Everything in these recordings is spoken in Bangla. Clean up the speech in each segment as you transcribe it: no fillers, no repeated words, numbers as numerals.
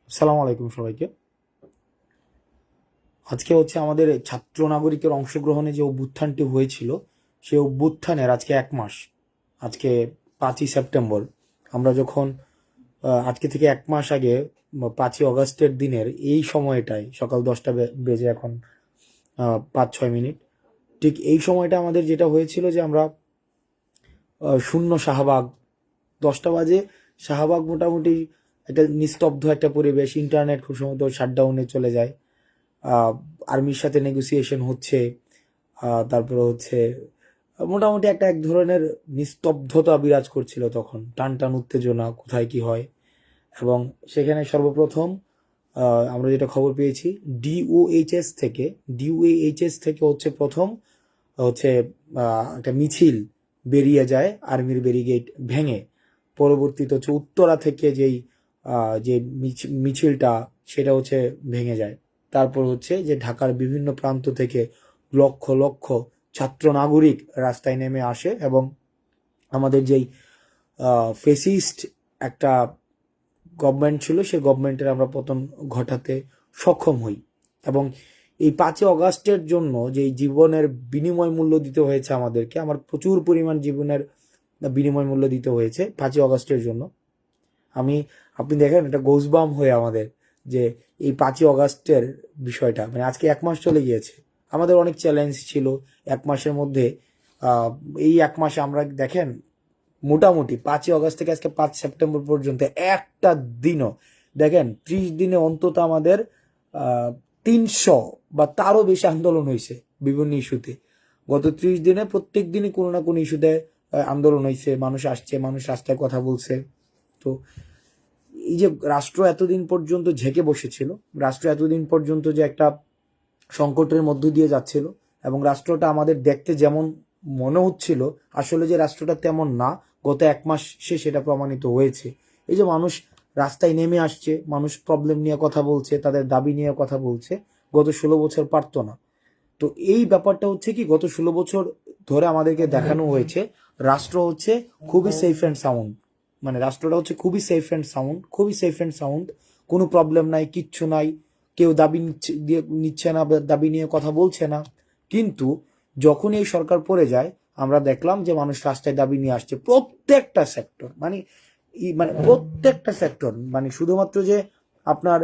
আসসালামু আলাইকুম সবাইকে। আজকে হচ্ছে আমাদের ছাত্র নাগরিকের অংশগ্রহণে যে অভ্যুত্থানটি হয়েছিল, সেই অভ্যুত্থানের আজকে 1 মাস। আজকে 5ই সেপ্টেম্বর। আমরা যখন আজকে থেকে 1 মাস আগে 5ই অগাস্টের দিনের এই সময়টায় সকাল 10টা বেজে এখন 5-6 মিনিট, ঠিক এই সময়টা আমাদের যেটা হয়েছিল যে আমরা শূন্য শাহবাগ, 10টা বাজে শাহবাগ মোটামুটি একটা নিস্তব্ধ একটা পরিবেশ, ইন্টারনেট খুব সম্ভবত শাটডাউনে চলে যায়। আর্মির সাথে নেগোসিয়েশন হচ্ছে, তারপরে হচ্ছে মোটামুটি একটা এক ধরনের নিস্তব্ধতা বিরাজ করছিল তখন, টান টান উত্তেজনা, কোথায় কি হয়। এবং সেখানে সর্বপ্রথম আমরা যেটা খবর পেয়েছি, ডিওএইচএস থেকে হচ্ছে প্রথম হচ্ছে একটা মিছিল বেরিয়ে যায় আর্মির ব্যারিকেড ভেঙে। পরবর্তীতে হচ্ছে উত্তরা থেকে যে মিছিলটা, সেটা হচ্ছে ভেঙে যায়। তারপর হচ্ছে যে ঢাকার বিভিন্ন প্রান্ত থেকে লক্ষ লক্ষ ছাত্র নাগরিক রাস্তায় নেমে আসে এবং আমাদের যেই ফেসিস্ট একটা গভর্নমেন্ট ছিল, সেই গভর্নমেন্টের আমরা পতন ঘটাতে সক্ষম হই। এবং এই 5ই অগাস্টের জন্য যেই জীবনের বিনিময় মূল্য দিতে হয়েছে আমাদেরকে, আমার প্রচুর পরিমাণ জীবনের বিনিময় মূল্য দিতে হয়েছে 5ই অগাস্টের জন্য। আপনি দেখেন, এটা গোজবাম হয়ে আমাদের যে এই 5ই অগাস্টের বিষয়টা, মানে আজকে 1 মাস চলে গিয়েছে। আমাদের অনেক চ্যালেঞ্জ ছিল 1 মাসের মধ্যে। আহ, এই 1 মাসে আমরা দেখেন মোটামুটি 5ই অগাস্ট থেকে আজকে 5 সেপ্টেম্বর পর্যন্ত একটা দিনও দেখেন, 30 দিনে অন্তত আমাদের 300 বা তারও বেশি আন্দোলন হয়েছে বিভিন্ন ইস্যুতে। গত 30 দিনে প্রত্যেক দিনই কোনো না কোনো ইস্যুতে আন্দোলন হয়েছে, মানুষ আসছে, মানুষ রাস্তায় কথা বলছে। তো এই যে রাষ্ট্র এতদিন পর্যন্ত ঝেঁকে বসেছিল, রাষ্ট্র এতদিন পর্যন্ত যে একটা সংকটের মধ্য দিয়ে যাচ্ছিল, এবং রাষ্ট্রটা আমাদের দেখতে যেমন মনে হচ্ছিল, আসলে যে রাষ্ট্রটা তেমন না, গত 1 মাসে সেটা প্রমাণিত হয়েছে। এই যে মানুষ রাস্তায় নেমে আসছে, মানুষ প্রবলেম নিয়ে কথা বলছে, তাদের দাবি নিয়ে কথা বলছে, গত 16 বছর পারতো না। তো এই ব্যাপারটা হচ্ছে কি, গত 16 বছর ধরে আমাদেরকে দেখানো হয়েছে রাষ্ট্র হচ্ছে খুবই সেফ অ্যান্ড সাউন্ড। মানে রাষ্ট্রটা হচ্ছে খুবই সেফ অ্যান্ড সাউন্ড, খুবই সেফ অ্যান্ড সাউন্ড। কোনো প্রবলেম নাই, কিচ্ছু নাই, কেউ দাবি নিচ্ছে না, দাবি নিয়ে কথা বলছে না। কিন্তু যখন এই সরকার পড়ে যায়, আমরা দেখলাম যে মানুষ রাস্তায় দাবি নিয়ে আসছে, প্রত্যেকটা সেক্টর, মানে প্রত্যেকটা সেক্টর, মানে শুধুমাত্র যে আপনার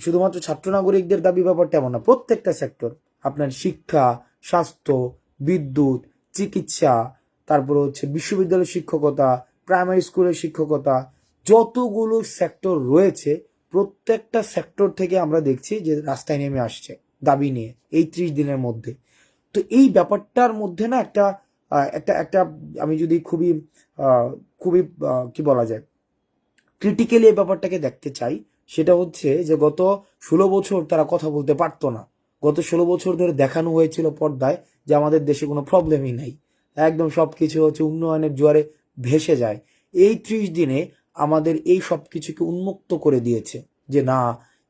শুধুমাত্র ছাত্র নাগরিকদের দাবি ব্যাপারটা এমন না, প্রত্যেকটা সেক্টর, আপনার শিক্ষা, স্বাস্থ্য, বিদ্যুৎ, চিকিৎসা, তারপর হচ্ছে বিশ্ববিদ্যালয়ের শিক্ষকতা, প্রাইমারি স্কুলের শিক্ষকতা, যতগুলো সেক্টর রয়েছে, প্রত্যেকটা সেক্টর থেকে আমরা দেখছি যে রাস্তায় নেমে আসছে দাবি নিয়ে এই 30 দিনের মধ্যে। তো এই ব্যাপারটার মধ্যে না একটা একটা একটা আমি যদি খুবই খুবই কি বলা যায়, ক্রিটিক্যালি এই ব্যাপারটাকে দেখতে চাই, সেটা হচ্ছে যে গত 16 বছর তারা কথা বলতে পারতো না। গত 16 বছর ধরে দেখানো হয়েছিল পর্দায় যে আমাদের দেশে কোনো প্রবলেমই নাই, একদম সবকিছু হচ্ছে উন্নয়নের জোয়ারে ভেসে যায়। এই 30 দিনে আমাদের এই সব কিছুকে উন্মুক্ত করে দিয়েছে যে না,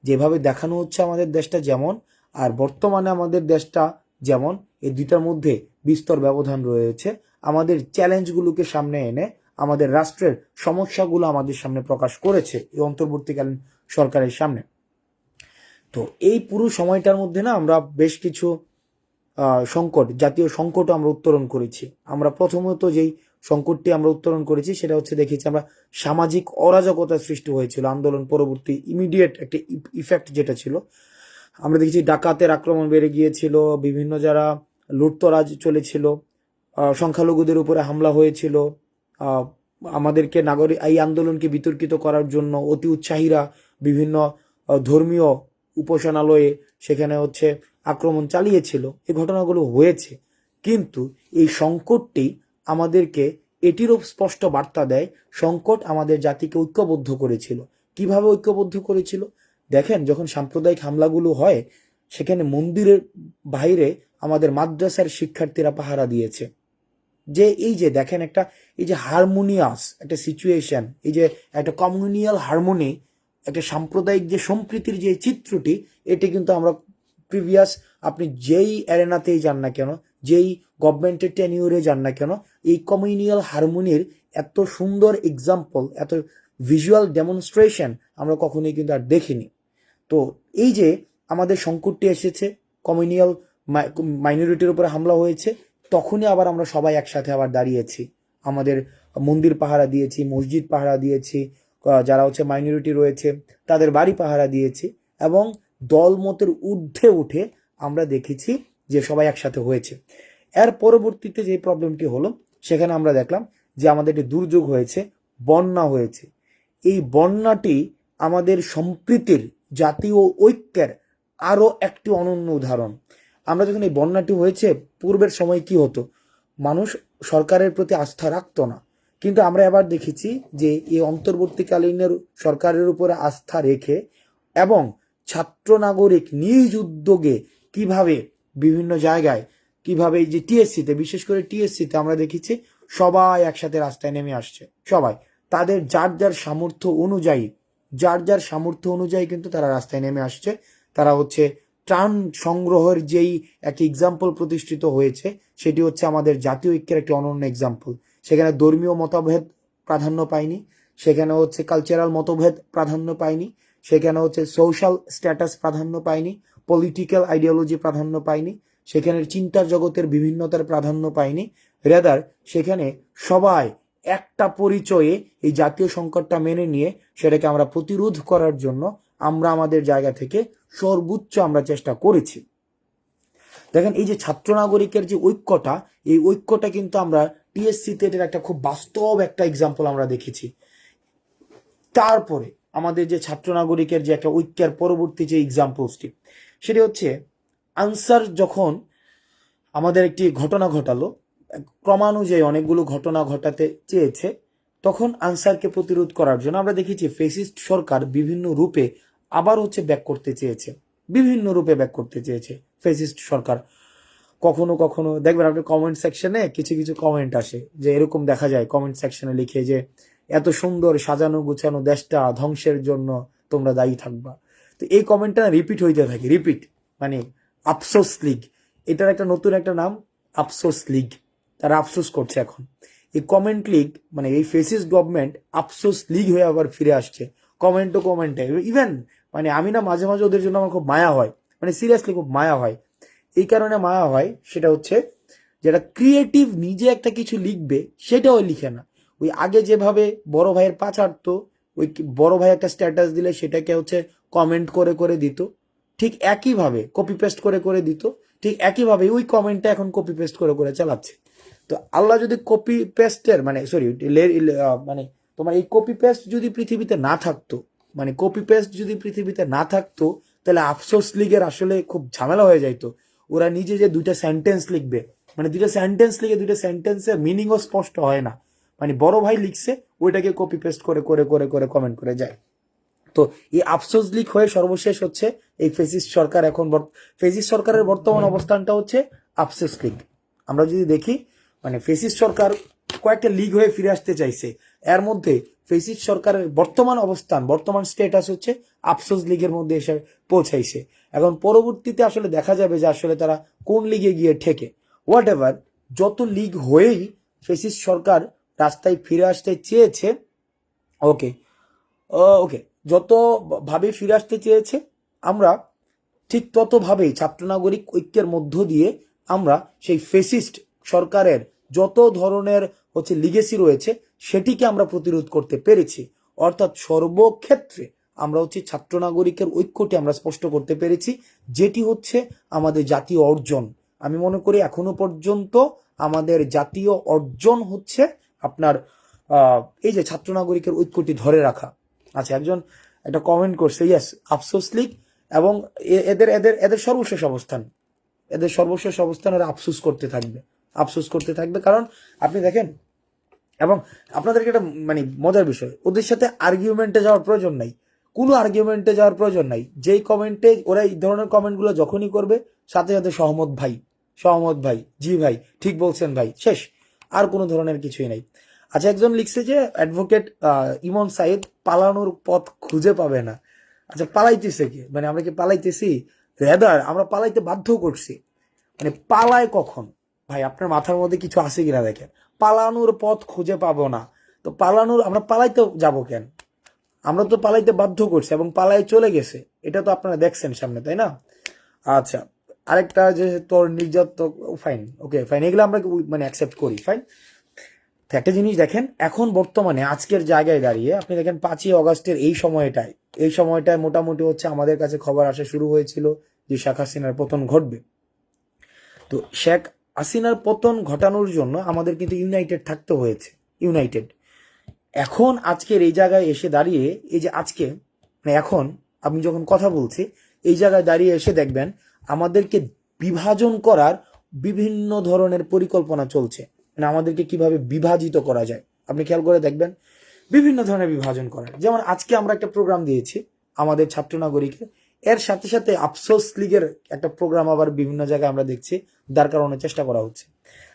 যেভাবে দেখানো হচ্ছে আমাদের দেশটা যেমন, আর বর্তমানে আমাদের দেশটা যেমন, এই দুইটার মধ্যে বিস্তর ব্যবধান রয়েছে। আমাদের চ্যালেঞ্জগুলোকে সামনে এনে আমাদের রাষ্ট্রের সমস্যাগুলো আমাদের সামনে প্রকাশ করেছে এই অন্তর্বর্তীকালীন সরকারের সামনে। তো এই পুরো সময়টার মধ্যে না আমরা বেশ কিছু সংকট, জাতীয় সংকটও আমরা উত্তরণ করেছি। আমরা প্রথমত যেই সংকটটি আমরা উত্তরণ করেছি, সেটা হচ্ছে দেখেছি আমরা সামাজিক অরাজকতা সৃষ্টি হয়েছিল আন্দোলন পরবর্তী ইমিডিয়েট একটা ইফেক্ট যেটা ছিল। আমরা দেখেছি ডাকাতের আক্রমণ বেড়ে গিয়েছিল, বিভিন্ন যারা লুটতরাজ চলেছিল, সংখ্যালঘুদের উপরে হামলা হয়েছিল। আমাদেরকে এই আন্দোলনকে বিতর্কিত করার জন্য অতি উৎসাহীরা বিভিন্ন ধর্মীয় উপাসনালয়ে সেখানে হচ্ছে আক্রমণ চালিয়েছিল। এই ঘটনাগুলো হয়েছে, কিন্তু এই সংকটটি আমাদেরকে এটিরও স্পষ্ট বার্তা দেয়, সংকট আমাদের জাতিকে ঐক্যবদ্ধ করেছিল। কিভাবে ঐক্যবদ্ধ করেছিল? দেখেন, যখন সাম্প্রদায়িক হামলাগুলো হয়, সেখানে মন্দিরের বাইরে আমাদের মাদ্রাসার শিক্ষার্থীরা পাহারা দিয়েছে। যে এই যে দেখেন একটা, এই যে হারমোনিয়াস একটা সিচুয়েশন, এই যে একটা কমিউনিয়াল হারমোনি, একটা সাম্প্রদায়িক যে সম্প্রীতির যে চিত্রটি, এটি কিন্তু আমরা প্রিভিয়াস, আপনি যেই অ্যারেনাতেই যান না কেন, যেই গভর্নমেন্টের টেনিউরে যান না কেন, এই কমিউনিয়াল হারমোনির এত সুন্দর এক্সাম্পল, এত ভিজুয়াল ডেমনস্ট্রেশন আমরা কখনোই কিন্তু আর দেখিনি। তো এই যে আমাদের সংকটটি এসেছে, কমিউনিয়াল মাইনরিটির উপরে হামলা হয়েছে, তখনই আবার আমরা সবাই একসাথে আবার দাঁড়িয়েছি, আমাদের মন্দির পাহারা দিয়েছি, মসজিদ পাহারা দিয়েছি, যারা হচ্ছে মাইনরিটি রয়েছে তাদের বাড়ি পাহারা দিয়েছি, এবং দলমতের ঊর্ধ্বে উঠে আমরা দেখেছি যে সবাই একসাথে হয়েছে। এর পরবর্তীতে যে প্রবলেমটি হলো, সেখানে আমরা দেখলাম যে আমাদের একটি দুর্যোগ হয়েছে, বন্যা হয়েছে। এই বন্যাটি আমাদের সম্প্রীতির, জাতীয় ঐক্যের আরও একটি অনন্য উদাহরণ। আমরা যখন এই বন্যাটি হয়েছে, পূর্বের সময় কি হতো, মানুষ সরকারের প্রতি আস্থা রাখতো না, কিন্তু আমরা এবার দেখেছি যে এই অন্তর্বর্তীকালীনের সরকারের উপরে আস্থা রেখে এবং ছাত্র নাগরিক নিজ উদ্যোগে কিভাবে বিভিন্ন জায়গায়, কিভাবে এই যে টিএসসিতে, বিশেষ করে টিএসসিতে আমরা দেখেছি সবাই একসাথে রাস্তায় নেমে আসছে, সবাই তাদের যার যার সামর্থ্য অনুযায়ী কিন্তু তারা রাস্তায় নেমে আসছে। তারা হচ্ছে ত্রাণ সংগ্রহের যেই একটি এক্সাম্পল প্রতিষ্ঠিত হয়েছে, সেটি হচ্ছে আমাদের জাতীয় ঐক্যের একটি অনন্য এক্সাম্পল। সেখানে ধর্মীয় মতভেদ প্রাধান্য পায়নি, সেখানে হচ্ছে কালচারাল মতভেদ প্রাধান্য পায়নি, সেখানে হচ্ছে সোশ্যাল স্ট্যাটাস প্রাধান্য পায়নি, পলিটিক্যাল আইডিওলজি প্রাধান্য পায়নি, সেখানে চিন্তার জগতের বিভিন্নতার প্রাধান্য পায়নি। রেদার সেখানে সবাই একটা পরিচয়ে এই জাতীয় সংকটটা মেনে নিয়ে সেটাকে আমরা প্রতিরোধ করার জন্য আমরা আমাদের জায়গা থেকে সর্বোচ্চ আমরা চেষ্টা করেছি। দেখেন, এই যে ছাত্র নাগরিকের যে ঐক্যটা, এই ঐক্যটা কিন্তু আমরা টিএসসিতে এটার একটা খুব বাস্তব একটা এক্সাম্পল আমরা দেখেছি। তারপরে আমাদের যে ছাত্র নাগরিকের যে একটা ঐক্যের পরবর্তী যে এক্সাম্পলসটি, সেটি হচ্ছে আনসার যখন আমাদের একটি ঘটনা ঘটালো, ক্রমানুযায়ী অনেকগুলো ঘটনা ঘটাতে চেয়েছে, তখন আনসারকে প্রতিরোধ করার জন্য আমরা দেখেছি ফেসিস্ট সরকার বিভিন্ন রূপে আবার হচ্ছে ব্যাক করতে চেয়েছে ফেসিস্ট সরকার। কখনো কখনো দেখবেন আপনি কমেন্ট সেকশনে কিছু কিছু কমেন্ট আসে, যে এরকম দেখা যায় কমেন্ট সেকশনে লিখে যে এত সুন্দর সাজানো গুছানো দেশটা ধ্বংসের জন্য তোমরা দায়ী থাকবা। তো এই কমেন্টটা রিপিট হইতে থাকে, মানে আফসোস লীগ, এটার একটা নতুন একটা নাম, আফসোস লীগ। তারা আফসোস করছে এখন এই কমেন্ট লীগ, মানে এই ফেসিস্ট গভর্নমেন্ট আফসোস লীগ হয়ে আবার ফিরে আসছে কমেন্টে। ইভেন মানে আমি না মাঝে মাঝে ওদের জন্য আমার খুব মায়া হয়, মানে সিরিয়াসলি খুব মায়া হয়। এই কারণে মায়া হয়, সেটা হচ্ছে যেটা ক্রিয়েটিভ নিজে একটা কিছু লিখবে সেটাও লিখে না। ওই আগে যেভাবে বড় ভাইয়ের পা ছাড়তো, ওই বড় ভাই একটা স্ট্যাটাস দিলে সেটাকে হচ্ছে কমেন্ট করে করে দিত, ঠিক একইভাবে কপি পেস্ট করে করে দিত, ঠিক একইভাবে ওই কমেন্টটা এখন কপি পেস্ট করে করে চালাচ্ছে। তো আল্লাহ যদি কপি পেস্টের মানে তোমার এই কপি পেস্ট যদি পৃথিবীতে না থাকতো, তাহলে আফসোস লীগের আসলে খুব ঝামেলা হয়ে যাইতো। ওরা নিজে যে দুইটা সেন্টেন্স লিখবে, মানে দুইটা সেন্টেন্সের মিনিংও স্পষ্ট হয় না, মানে বড় ভাই লিখছে ওইটাকে কপি পেস্ট করে করে করে করে কমেন্ট করে যায়। তো এই আফসোস লীগ হয়ে সর্বশেষ হচ্ছে এই ফেসিস্ট সরকারের বর্তমান অবস্থানটা হচ্ছে আফসোস লীগ। আমরা যদি দেখি, মানে ফেসিস্ট সরকার কয়েকটা লীগ হয়ে ফিরে আসতে চাইছে, এর মধ্যে ফেসিস্ট সরকারের বর্তমান স্টেটাস হচ্ছে আফসোস লীগের মধ্যে এসে পৌঁছাইছে। এখন পরবর্তীতে আসলে দেখা যাবে যে আসলে তারা কোন লিগে গিয়ে ঠেকে। হোয়াট এভার, যত লীগ হয়েই ফেসিস্ট সরকার রাস্তায় ফিরে আসতে চেয়েছে, যত ভাবে ফিরে আসতে চেয়েছে, আমরা ঠিক ততভাবেই ছাত্র নাগরিক ঐক্যের মধ্য দিয়ে আমরা সেই ফেসিস্ট সরকারের যত ধরনের হচ্ছে লিগেসি রয়েছে সেটিকে আমরা প্রতিরোধ করতে পেরেছি। অর্থাৎ সর্বক্ষেত্রে আমরা হচ্ছে ছাত্র নাগরিকের ঐক্যটি আমরা স্পষ্ট করতে পেরেছি, যেটি হচ্ছে আমাদের জাতীয় অর্জন। আমি মনে করি এখনো পর্যন্ত আমাদের জাতীয় অর্জন হচ্ছে আপনার এই যে ছাত্র নাগরিকের ঐক্যটি ধরে রাখা। আচ্ছা, একজন একটা কমেন্ট করছে, ইয়েস আফসোস লীগ এবং এদের সর্বশেষ অবস্থান এরা আফসোস করতে থাকবে। কারণ আপনি দেখেন, এবং আপনাদেরকে একটা মানে মজার বিষয়, ওদের সাথে আর্গুমেন্টে যাওয়ার প্রয়োজন নাই, যেই কমেন্টে ওরা এই ধরনের কমেন্টগুলো যখনই করবে, সাথে সাথে সহমত ভাই, জি ভাই ঠিক বলছেন ভাই, শেষ, আর কোনো ধরনের কিছুই নাই। আচ্ছা, একজন লিখছে যে অ্যাডভোকেট ইমন সাইদ পালানোর পথ খুঁজে পাবে না। আচ্ছা, পালাইতেছে কি, মানে আমরা কি পালাইতেছি? রেদার আমরা পালাইতে বাধ্য করছি। মানে পালায় কখন ভাই, আপনার মাথার মধ্যে কিছু আছে কিনা দেখেন। পালানোর পথ খুঁজে পাবো না, তো আমরা পালাইতে যাবো কেন? আমরা তো পালাইতে বাধ্য করছি এবং পালাই চলে গেছে, এটা তো আপনারা দেখছেন সামনে, তাই না? আচ্ছা, আরেকটা যে তোর নির্যাতক, ফাইন, ওকে ফাইন, এগুলো আমরা মানে অ্যাকসেপ্ট করি, ফাইন। একটা জিনিস দেখেন, এখন বর্তমানে আজকের জায়গায় দাঁড়িয়ে আপনি দেখেন 5ই অগস্টের এই সময়টায় মোটামুটি হচ্ছে আমাদের কাছে খবর আসা শুরু হয়েছিল যে শেখ হাসিনার পতন ঘটবে। তো শেখ হাসিনার পতন ঘটানোর জন্য আমাদের কিন্তু ইউনাইটেড থাকতে হয়েছে, ইউনাইটেড। এখন আজকের এই জায়গায় এসে দাঁড়িয়ে, এই যে আজকে মানে এখন আমি যখন কথা বলছি, এই জায়গায় দাঁড়িয়ে এসে দেখবেন আমাদেরকে বিভাজন করার বিভিন্ন ধরনের পরিকল্পনা চলছে, মানে আমাদেরকে কিভাবে বিভাজিত করা যায় আপনি খেয়াল করে দেখবেন, বিভিন্ন ধরনের বিভাজন করার। যেমন আজকে আমরা একটা প্রোগ্রাম দিয়েছি আমাদের ছাত্র নাগরিকের, এর সাথে সাথে আফসোস লীগের একটা প্রোগ্রাম আবার বিভিন্ন জায়গায় আমরা দেখছি দাঁড় করানোর চেষ্টা করা হচ্ছে।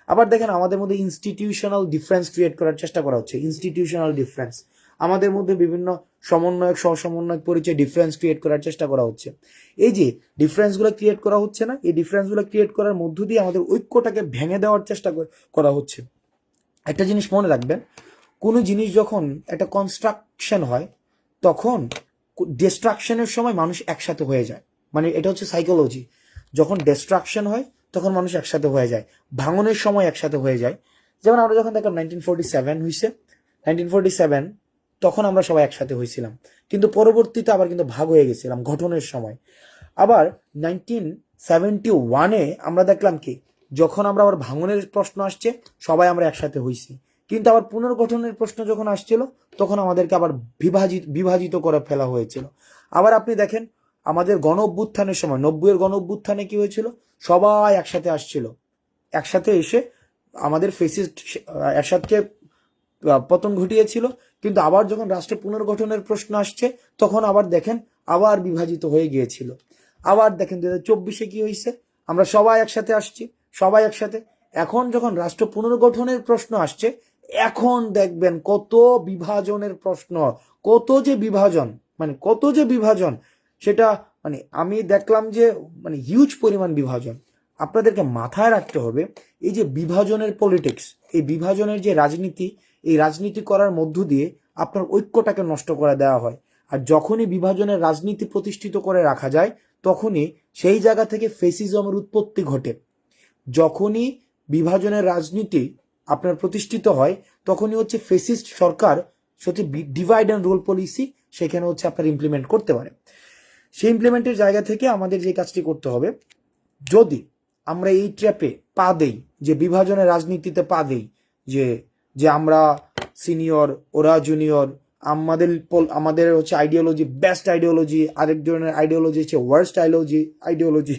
আবার দেখেন আমাদের মধ্যে ইনস্টিটিউশনাল ডিফারেন্স ক্রিয়েট করার চেষ্টা করা হচ্ছে, ইনস্টিটিউশনাল ডিফারেন্স, আমাদের মধ্যে বিভিন্ন সমন্বয়ক সহ সমন্বয়ক পরিচয় ডিফারেন্স ক্রিয়েট করার চেষ্টা করা হচ্ছে। এই যে ডিফারেন্সগুলো ক্রিয়েট করা হচ্ছে না, এই ডিফারেন্সগুলো ক্রিয়েট করার মধ্য দিয়ে আমাদের ঐক্যটাকে ভেঙে দেওয়ার চেষ্টা করা হচ্ছে। একটা জিনিস মনে রাখবেন, কোনো জিনিস যখন একটা কনস্ট্রাকশন হয় তখন ডিস্ট্রাকশনের সময় মানুষ একসাথে হয়ে যায়, মানে এটা হচ্ছে সাইকোলজি। যখন ডিস্ট্রাকশন হয় তখন মানুষ একসাথে হয়ে যায়, ভাঙনের সময় একসাথে হয়ে যায়। যেমন আমরা যখন দেখলাম 1947 হয়েছে, 1947 তখন আমরা সবাই একসাথে হয়েছিলাম, কিন্তু পরবর্তীতে আবার কিন্তু ভাগ হয়ে গেছিলাম গঠনের সময়। আবার 1971-এ আমরা দেখলাম কি, যখন আমরা আবার ভাঙনের প্রশ্ন আসছে সবাই আমরা একসাথে হয়েছি, কিন্তু আবার পুনর্গঠনের প্রশ্ন যখন আসছিল তখন আমাদেরকে আবার বিভাজিত করে ফেলা হয়েছিল। আবার আপনি দেখেন আমাদের গণ অভ্যুত্থানের সময় 90-এর গণ অভ্যুত্থানে কি হয়েছিল, সবাই একসাথে আসছিল, একসাথে এসে আমাদের ফেসিস্ট এরশাদকে পতন ঘটিয়েছিল। কিন্তু আবার যখন রাষ্ট্র পুনর্গঠনের প্রশ্ন আসছে তখন আবার দেখেন আবার বিভাজিত হয়ে গিয়েছিল। আবার দেখেন 2024-এ কি হয়েছে, আমরা সবাই একসাথে আসছি, সবাই একসাথে। এখন যখন রাষ্ট্র পুনর্গঠনের প্রশ্ন আসছে, এখন দেখবেন কত বিভাজনের প্রশ্ন, কত যে বিভাজন, মানে কত যে বিভাজন, সেটা মানে আমি দেখলাম যে মানে হিউজ পরিমাণ বিভাজন। আপনাদেরকে মাথায় রাখতে হবে এই যে বিভাজনের পলিটিক্স, এই বিভাজনের যে রাজনীতি, এই রাজনীতি করার মধ্য দিয়ে আপনার ঐক্যটাকে নষ্ট করে দেওয়া হয়। আর যখনই বিভাজনের রাজনীতি প্রতিষ্ঠিত করে রাখা যায় তখনই সেই জায়গা থেকে ফেসিজমের উৎপত্তি ঘটে। যখনই বিভাজনের রাজনীতি আপনার প্রতিষ্ঠিত হয় তখনই হচ্ছে ফেসিস্ট সরকার হচ্ছে ডিভাইড অ্যান্ড রুল পলিসি সেখানে হচ্ছে আপনার ইমপ্লিমেন্ট করতে পারে। সেই ইমপ্লিমেন্টের জায়গা থেকে আমাদের যে কাজটি করতে হবে, যদি আমরা এই ট্র্যাপে পা দেই, যে বিভাজনের রাজনীতিতে পা দেই, যে যে আমরা সিনিয়র ওরা জুনিয়র, আমাদের হচ্ছে আইডিওলজি বেস্ট আইডিওলজি, আরেক ধরনের আইডিওলজি হচ্ছে ওয়ার্স্ট আইডিওলজি,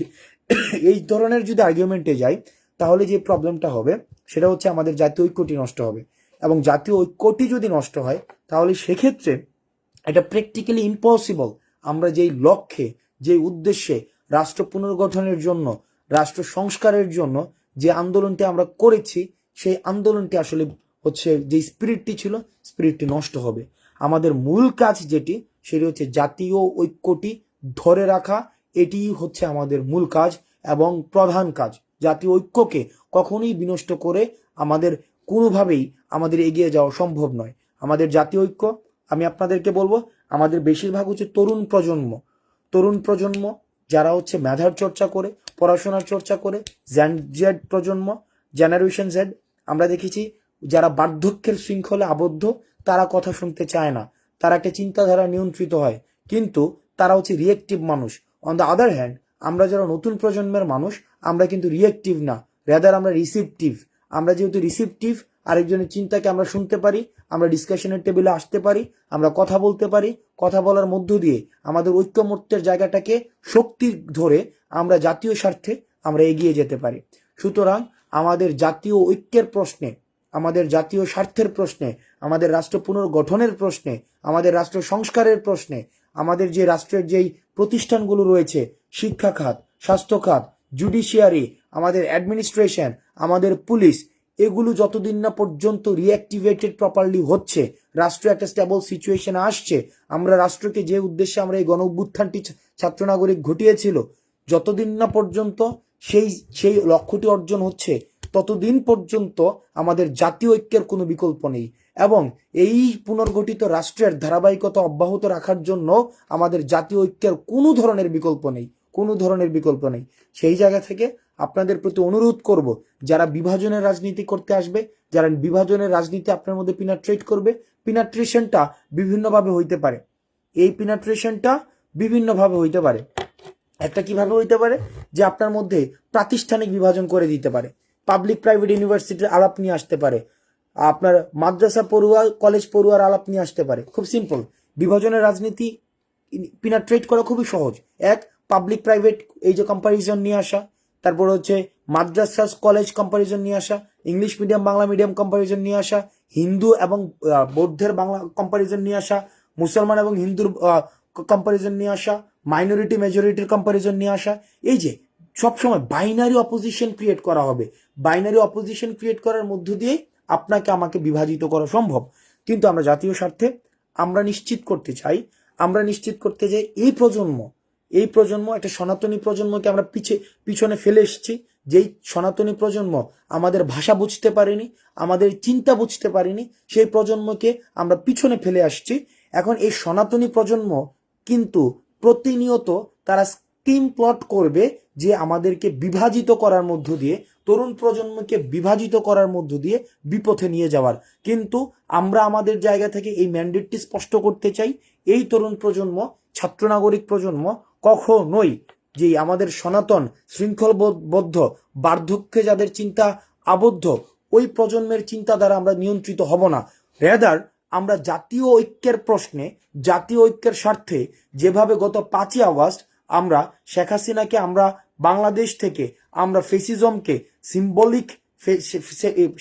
এই ধরনের যদি আর্গুমেন্টে যাই তাহলে যে প্রবলেমটা হবে সেটা হচ্ছে আমাদের জাতীয় ঐক্যটি নষ্ট হবে। এবং জাতীয় ঐক্যটি যদি নষ্ট হয় তাহলে সেক্ষেত্রে এটা প্র্যাকটিক্যালি ইম্পসিবল আমরা যেই লক্ষ্যে, যেই উদ্দেশ্যে রাষ্ট্র পুনর্গঠনের জন্য, রাষ্ট্র সংস্কারের জন্য যে আন্দোলনটি আমরা করেছি, সেই আন্দোলনটি আসলে হচ্ছে যে স্পিরিটটি ছিল, স্পিরিটটি নষ্ট হবে। আমাদের মূল কাজ যেটি, সেটি হচ্ছে জাতীয় ঐক্যটি ধরে রাখা, এটি হচ্ছে আমাদের মূল কাজ এবং প্রধান কাজ। জাতীয় ঐক্যকে কখনোই বিনষ্ট করে আমাদের কোনোভাবেই আমাদের এগিয়ে যাওয়া সম্ভব নয়। আমাদের জাতীয় ঐক্য, আমি আপনাদেরকে বলবো, আমাদের বেশিরভাগ হচ্ছে তরুণ প্রজন্ম যারা হচ্ছে মেধার চর্চা করে, পড়াশোনার চর্চা করে, জেড প্রজন্ম, জেনারেশন জেড, আমরা দেখেছি যারা বার্ধক্যের শৃঙ্খলে আবদ্ধ, তারা কথা শুনতে চায় না, তারা একটা চিন্তাধারা নিয়ন্ত্রিত হয়, কিন্তু তারা হচ্ছে রিয়েক্টিভ মানুষ। অন দ্য আদার হ্যান্ড আমরা যারা নতুন প্রজন্মের মানুষ, আমরা কিন্তু রিয়েক্টিভ না, রেদার আমরা রিসিপটিভ। আমরা যেহেতু রিসিপটিভ, আরেকজনের চিন্তাকে আমরা শুনতে পারি, আমরা ডিসকাশনের টেবিলে আসতে পারি, আমরা কথা বলতে পারি, কথা বলার মধ্য দিয়ে আমাদের ঐক্যমত্যের জায়গাটাকে শক্তি ধরে আমরা জাতীয় স্বার্থে আমরা এগিয়ে যেতে পারি। সুতরাং আমাদের জাতীয় ঐক্যের প্রশ্নে, আমাদের জাতীয় স্বার্থের প্রশ্নে, আমাদের রাষ্ট্র পুনর্গঠনের প্রশ্নে, আমাদের রাষ্ট্র সংস্কারের প্রশ্নে, আমাদের যে রাষ্ট্রের যেই প্রতিষ্ঠানগুলো রয়েছে, শিক্ষা খাত, স্বাস্থ্য খাত, জুডিশিয়ারি, আমাদের অ্যাডমিনিস্ট্রেশন, আমাদের পুলিশ, এগুলো যতদিন না পর্যন্ত রিঅ্যাক্টিভেটেড প্রপারলি হচ্ছে, রাষ্ট্র একটা স্টেবল সিচুয়েশনে আসছে, আমরা রাষ্ট্রকে যে উদ্দেশ্যে আমরা এই গণ অভ্যুত্থানটি ছাত্র নাগরিক ঘটিয়েছিল, যতদিন না পর্যন্ত সেই লক্ষ্যটি অর্জন হচ্ছে ততদিন পর্যন্ত আমাদের জাতীয় ঐক্যের কোনো বিকল্প নেই। এবং এই পুনর্গঠিত রাষ্ট্রের ধারাবাহিকতা অব্যাহত রাখার জন্য আমাদের জাতীয় ঐক্যের কোনো ধরনের বিকল্প নেই। সেই জায়গা থেকে আপনাদের প্রতি অনুরোধ করব, যারা বিভাজনের রাজনীতি করতে আসবে, যারা বিভাজনের রাজনীতি আপনার মধ্যে পিনাট্রেট করবে, পিনাট্রেশনটা বিভিন্নভাবে হইতে পারে। এই পিনাট্রেশনটা বিভিন্নভাবে হইতে পারে। একটা কিভাবে হইতে পারে যে আপনার মধ্যে প্রাতিষ্ঠানিক বিভাজন করে দিতে পারে, পাবলিক প্রাইভেট ইউনিভার্সিটির আলাপ নিয়ে আসতে পারে, আপনার মাদ্রাসা পড়ুয়া কলেজ পড়ুয়ার আলাপ নিয়ে আসতে পারে। খুব সিম্পল, বিভাজনের রাজনীতি পিনাট্রেট করা খুবই সহজ। এক, পাবলিক প্রাইভেট এই যে কম্পারিজন নিয়ে আসা, তারপর হচ্ছে মাদ্রাসা কলেজ কম্পারিজন নিয়ে আসা, English medium Bangla medium comparison নিয়ে আসা, হিন্দু এবং বৌদ্ধের বাংলা কম্পারিজন নিয়ে আসা, মুসলমান এবং হিন্দুর কম্পারিজন নিয়ে আসা, মাইনরিটি মেজরিটির কম্পারিজন নিয়ে আসা। এই যে সবসময় বাইনারি অপোজিশন ক্রিয়েট করা হবে, বাইনারি অপোজিশন ক্রিয়েট করার মধ্য দিয়ে আপনাকে আমাকে বিভাজিত করা সম্ভব। কিন্তু আমরা জাতীয় স্বার্থে আমরা নিশ্চিত করতে চাই এই প্রজন্ম একটা সনাতনী প্রজন্মকে আমরা পিছনে ফেলে এসেছি। যেই সনাতনী প্রজন্ম আমাদের ভাষা বুঝতে পারেনি, আমাদের চিন্তা বুঝতে পারেনি, সেই প্রজন্মকে আমরা পিছনে ফেলে আসছি। এখন এই সনাতনী প্রজন্ম কিন্তু প্রতিনিয়ত তারা স্কিম প্লট করবে যে আমাদেরকে বিভাজিত করার মধ্য দিয়ে, তরুণ প্রজন্মকে বিভাজিত করার মধ্য দিয়ে বিপথে নিয়ে যাওয়ার। কিন্তু আমরা আমাদের জায়গা থেকে এই ম্যান্ডেটটি স্পষ্ট করতে চাই, এই তরুণ প্রজন্ম, ছাত্র নাগরিক প্রজন্ম কখনোই যে আমাদের সনাতন শৃঙ্খলবদ্ধ বার্ধক্যে যাদের চিন্তা আবদ্ধ, ওই প্রজন্মের চিন্তা দ্বারা আমরা নিয়ন্ত্রিত হব না। রেদার আমরা জাতীয় ঐক্যের প্রশ্নে, জাতীয় ঐক্যের স্বার্থে যেভাবে গত 5ই আগস্ট আমরা শেখ হাসিনাকে, আমরা বাংলাদেশ থেকে আমরা ফেসিজমকে সিম্বলিক,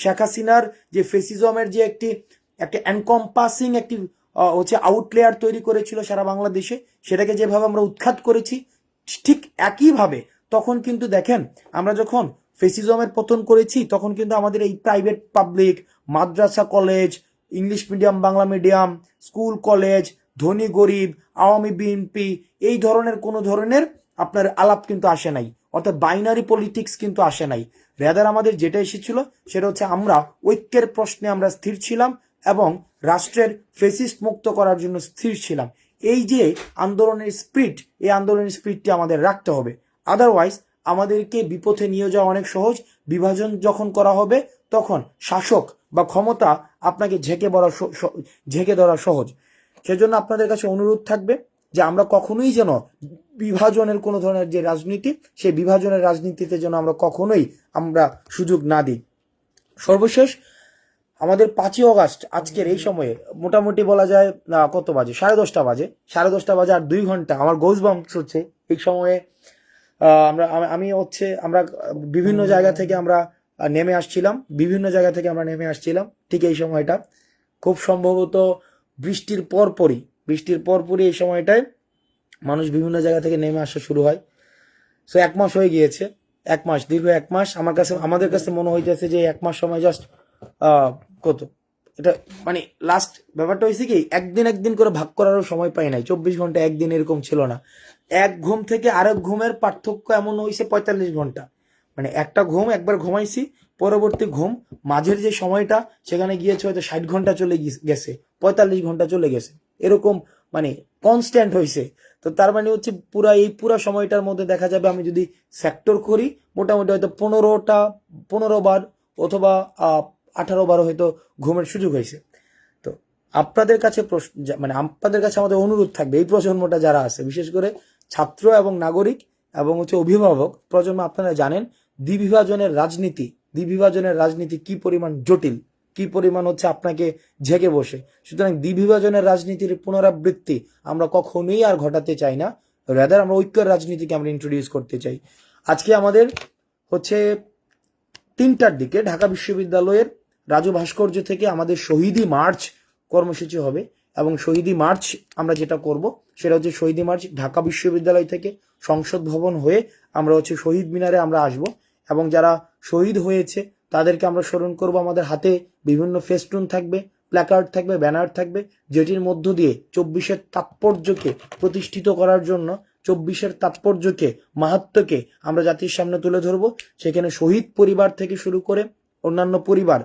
শেখ হাসিনার যে ফেসিজমের যে একটা এনকম্পাসিং একটি হচ্ছে আউটলেয়ার তৈরি করেছিল সারা বাংলাদেশে, সেটাকে যেভাবে আমরা উৎখাত করেছি, ঠিক একইভাবে তখন কিন্তু দেখেন আমরা যখন ফেসিজমের পতন করেছি তখন কিন্তু আমাদের এই প্রাইভেট পাবলিক মাদ্রাসা college, English medium Bangla medium school college, ধনী গরিব, আওয়ামী বিএনপি, এই ধরনের কোনো ধরনের আপনার আলাপ কিন্তু আসে নাই, অর্থাৎ বাইনারি পলিটিক্স কিন্তু আসে নাই। রেদার আমাদের যেটা এসেছিল সেটা হচ্ছে আমরা ঐক্যের প্রশ্নে আমরা স্থির ছিলাম এবং রাষ্ট্রের ফেসিস্ট মুক্ত করার জন্য স্থির ছিলাম। এই যে আন্দোলনের স্পিরিট, এই আন্দোলনের স্পিরিটটি আমাদের রাখতে হবে। আদারওয়াইজ আমাদেরকে বিপথে নিয়ে যাওয়া অনেক সহজ। বিভাজন যখন করা হবে তখন শাসক বা ক্ষমতা আপনাকে ঝেঁকে ধরা সহজ। সেজন্য আপনাদের কাছে অনুরোধ থাকবে যে আমরা কখনোই যেন বিভাজনের কোনো ধরনের যে রাজনীতি, সেই বিভাজনের রাজনীতিতে যেন আমরা কখনোই সুযোগ না দিই। সর্বশেষ আমাদের 5ই আগস্ট আজকের এই সময়ে মোটামুটি বলা যায় কত বাজে, 10:30 বাজে আর 2 ঘন্টা আমার গোজবাম্পস হচ্ছে এই সময়ে। আমরা বিভিন্ন জায়গা থেকে আমরা নেমে আসছিলাম ঠিক এই সময়টা, খুব সম্ভবত বৃষ্টির পরপরই এই সময়টায় মানুষ বিভিন্ন জায়গা থেকে নেমে আসা শুরু হয়। সো 1 মাস হয়ে গিয়েছে, দীর্ঘ 1 মাস। আমাদের কাছে মনে হইতেছে যে 1 মাস সময় জাস্ট কত এটা মানে লাস্ট ব্যাপারটা হয়েছে কি, একদিন করে ভাগ করারও সময় পাই নাই। 24 ঘন্টা একদিন এরকম ছিল না। এক ঘুম থেকে আরেক ঘুমের পার্থক্য এমন হয়েছে 45 ঘন্টা। মানে একটা ঘুম একবার ঘুমাইছি, পরবর্তী ঘুম মাঝের যে সময়টা সেখানে গিয়েছে হয়তো 60 ঘন্টা চলে গেছে, 45 ঘন্টা চলে গেছে, এরকম মানে কনস্ট্যান্ট হয়েছে। তো তার মানে হচ্ছে পুরা সময়টার মধ্যে দেখা যাবে আমি যদি সেক্টর করি মোটামুটি হয়তো 15 বার অথবা 18 বার হয়তো ঘুমের সুযোগ হয়েছে। তো আপনাদের কাছে আমাদের অনুরোধ থাকবে, এই প্রজন্মটা যারা আছে, বিশেষ করে ছাত্র এবং নাগরিক এবং হচ্ছে অভিভাবক প্রজন্ম, আপনারা জানেন দ্বিবিভাজনের রাজনীতি কি পরিমাণ জটিল, কি পরিমাণ হচ্ছে আপনাকে ঝেঁকে বসে। সুতরাং দ্বিবিভাজনের রাজনীতির পুনরাবৃত্তি আমরা কখনোই আর ঘটাতে চাই না। রাদার আমরা ঐক্যের রাজনীতিকে আমরা ইন্ট্রোডিউস করতে চাই। আজকে আমাদের হচ্ছে 3টার দিকে ঢাকা বিশ্ববিদ্যালয়ের রাজু ভাস্কর্য থেকে আমাদের শহীদি মার্চ কর্মসূচি হবে এবং শহীদি মার্চ আমরা যেটা করব সেটা হচ্ছে শহীদি মার্চ ঢাকা বিশ্ববিদ্যালয় থেকে সংসদ ভবন হয়ে আমরা হচ্ছে শহীদ মিনারে আমরা আসব এবং যারা শহীদ হয়েছে তাদেরকে আমরা স্মরণ করব। আমাদের হাতে বিভিন্ন ফেস্টুন থাকবে, প্ল্যাকার্ড থাকবে, ব্যানার থাকবে, যেটির মধ্য দিয়ে 24-এর তাৎপর্যকে প্রতিষ্ঠিত করার জন্য, 24-এর তাৎপর্যকে, মাহাত্ম্যকে আমরা জাতির সামনে তুলে ধরব। সেখানে শহীদ পরিবার থেকে শুরু করে অন্যান্য পরিবার,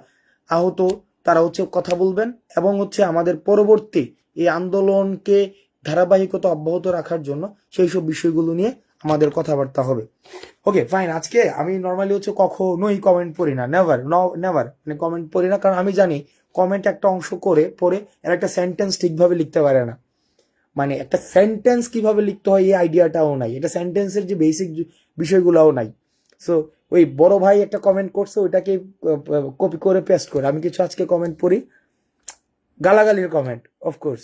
আহত তারা হচ্ছে কথা বলবেন এবং হচ্ছে আমাদের পরবর্তী এই আন্দোলনকে ধারাবাহিকতা অব্যাহত রাখার জন্য সেই সব বিষয়গুলো নিয়ে আমাদের কথাবার্তা হবে। Okay fine. আজকে আমি নর্মালি হচ্ছে কখনোই কমেন্ট পড়ি না, নেভার নেভার, মানে কমেন্ট পড়ি না, কারণ আমি জানি কমেন্ট একটা অংশ করে পড়ে এর একটা সেন্টেন্স ঠিকভাবে লিখতে পারে না, মানে একটা সেন্টেন্স কিভাবে লিখতে হয় এই আইডিয়াটাও নাই, এটা সেন্টেন্সের যে বেসিক বিষয়গুলোও নাই। সো ওই বড় ভাই একটা কমেন্ট করছে, ওইটাকে কপি করে পেস্ট করে আমি কিছু আজকে কমেন্ট পড়ি, গালাগালির কমেন্ট অফকোর্স।